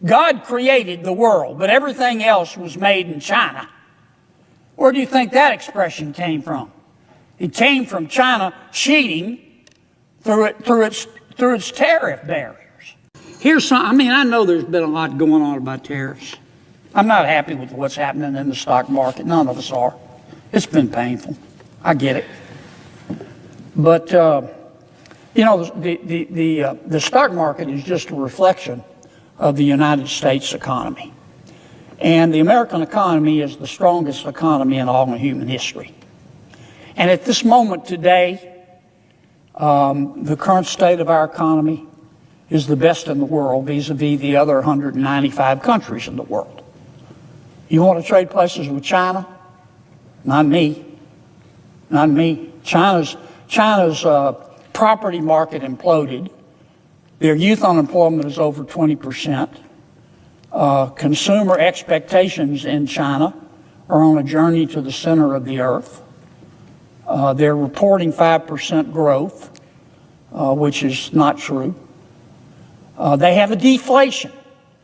God created the world, but everything else was made in China. Where do you think that expression came from? It came from China cheating through its tariff barriers. Here's some. I know there's been a lot going on about tariffs. I'm not happy with what's happening in the stock market. None of us are. It's been painful. I get it. But the stock market is just a reflection of the United States economy. And the American economy is the strongest economy in all of human history. And at this moment today, the current state of our economy is the best in the world vis-a-vis the other 195 countries in the world. You want to trade places with China? Not me. Not me. China's property market imploded. Their youth unemployment is over 20%. Consumer expectations in China are on a journey to the center of the earth. They're reporting 5% growth, which is not true. They have a deflation.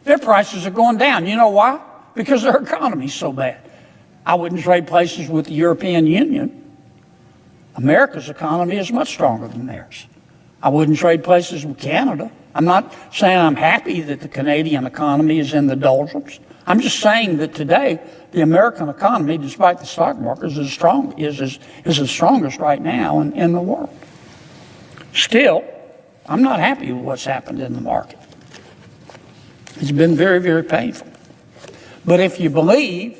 Their prices are going down. You know why? Because their economy's so bad. I wouldn't trade places with the European Union. America's economy is much stronger than theirs. I wouldn't trade places with Canada. I'm not saying I'm happy that the Canadian economy is in the doldrums. I'm just saying that today the American economy, despite the stock market, is the strongest right now in the world. Still, I'm not happy with what's happened in the market. It's been very, very painful. But if you believe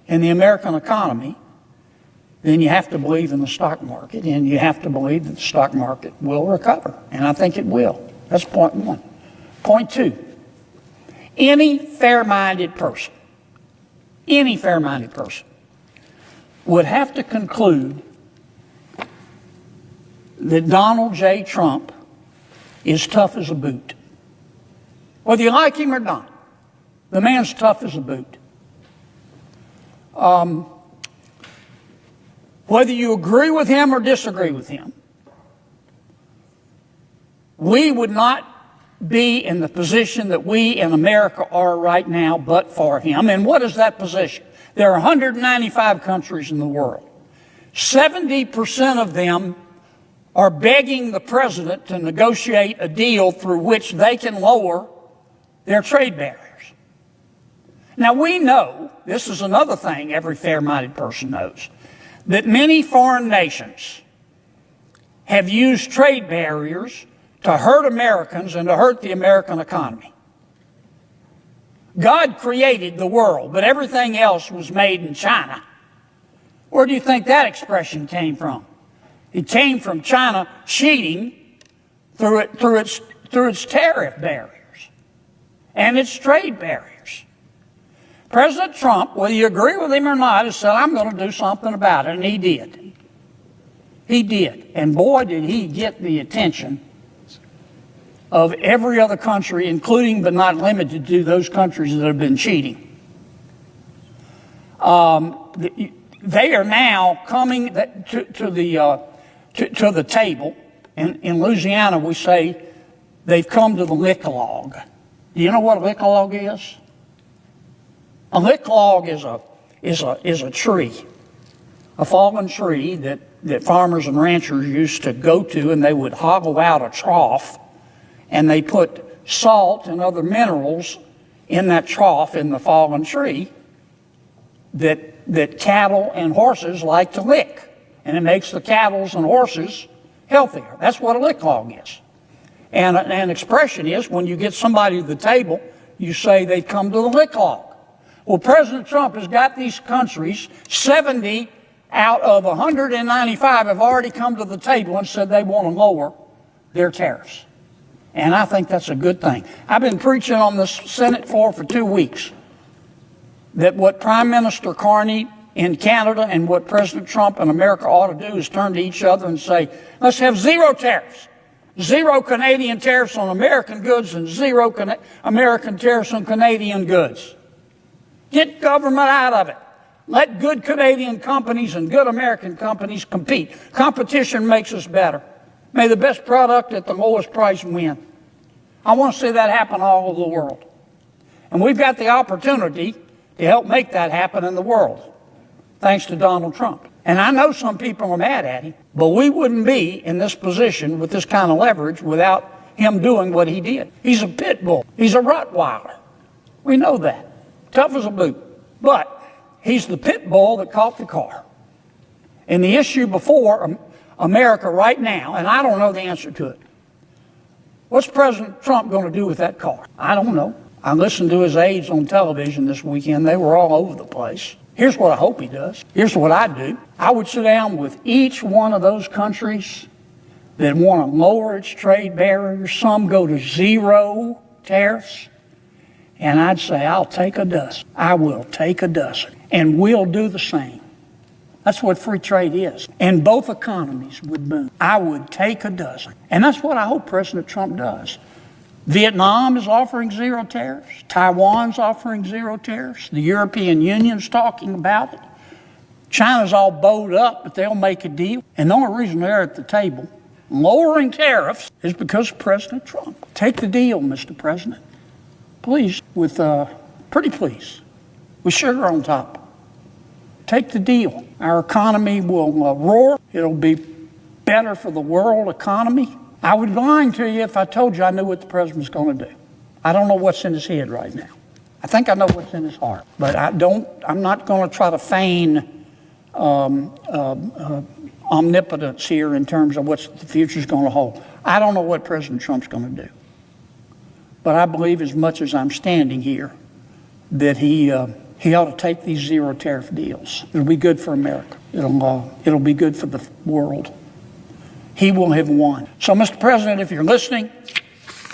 in the American economy, then you have to believe in the stock market, and you have to believe that the stock market will recover. And I think it will. That's point one. Point two, any fair-minded person would have to conclude that Donald J. Trump is tough as a boot. Whether you like him or not, the man's tough as a boot. Whether you agree with him or disagree with him, we would not be in the position that we in America are right now but for him. And what is that position? There are 195 countries in the world. 70% of them are begging the president to negotiate a deal through which they can lower their trade barriers. Now, we know, this is another thing every fair-minded person knows, that many foreign nations have used trade barriers to hurt Americans and to hurt the American economy. God created the world, but everything else was made in China. Where do you think that expression came from? It came from China cheating through its tariff barriers and its trade barriers. President Trump, whether you agree with him or not, has said, I'm going to do something about it, and he did. He did. And boy, did he get the attention of every other country, including but not limited to those countries that have been cheating. They are now coming to the table. In Louisiana, we say they've come to the lick log. Do you know what a lick log is? A lick log is a tree, a fallen tree that farmers and ranchers used to go to, and they would hollow out a trough, and they put salt and other minerals in that trough in the fallen tree that cattle and horses like to lick. And it makes the cattle and horses healthier. That's what a lick log is. And an expression is when you get somebody to the table, you say they've come to the lick log. Well, President Trump has got these countries, 70 out of 195 have already come to the table and said they want to lower their tariffs. And I think that's a good thing. I've been preaching on the Senate floor for 2 weeks that what Prime Minister Carney in Canada and what President Trump in America ought to do is turn to each other and say, let's have zero tariffs. Zero Canadian tariffs on American goods and zero American tariffs on Canadian goods. Get government out of it. Let good Canadian companies and good American companies compete. Competition makes us better. May the best product at the lowest price win. I want to see that happen all over the world. And we've got the opportunity to help make that happen in the world, thanks to Donald Trump. And I know some people are mad at him, but we wouldn't be in this position with this kind of leverage without him doing what he did. He's a pit bull. He's a Rottweiler. We know that. Tough as a boot. But he's the pit bull that caught the car. And the issue before America right now, and I don't know the answer to it, what's President Trump going to do with that car? I don't know. I listened to his aides on television this weekend. They were all over the place. Here's what I hope he does. Here's what I'd do. I would sit down with each one of those countries that want to lower its trade barriers. Some go to zero tariffs. And I'd say, I'll take a dozen. I will take a dozen. And we'll do the same. That's what free trade is. And both economies would boom. I would take a dozen. And that's what I hope President Trump does. Vietnam is offering zero tariffs. Taiwan's offering zero tariffs. The European Union's talking about it. China's all bowed up, but they'll make a deal. And the only reason they're at the table lowering tariffs is because of President Trump. Take the deal, Mr. President. Please, pretty please, with sugar on top. Take the deal. Our economy will roar. It'll be better for the world economy. I would be lying to you if I told you I knew what the president's going to do. I don't know what's in his head right now. I think I know what's in his heart, but I'm not going to try to feign omnipotence here in terms of what the future's going to hold. I don't know what President Trump's going to do. But I believe, as much as I'm standing here, that he ought to take these zero tariff deals. It'll be good for America. It'll be good for the world. He will have won. So, Mr. President, if you're listening,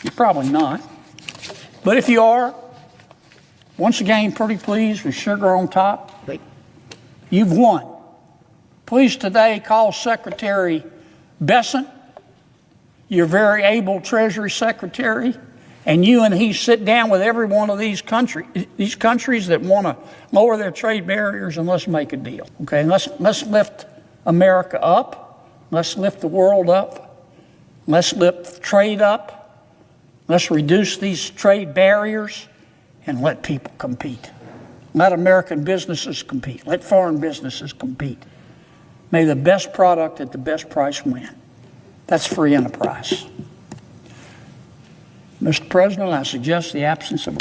you're probably not. But if you are, once again, pretty pleased with sugar on top. You've won. Please today call Secretary Bessent, your very able Treasury Secretary, and you and he sit down with every one of these countries that want to lower their trade barriers, and let's make a deal. Okay, let's lift America up. Let's lift the world up. Let's lift trade up. Let's reduce these trade barriers and let people compete. Let American businesses compete. Let foreign businesses compete. May the best product at the best price win. That's free enterprise. Mr. President, I suggest the absence of a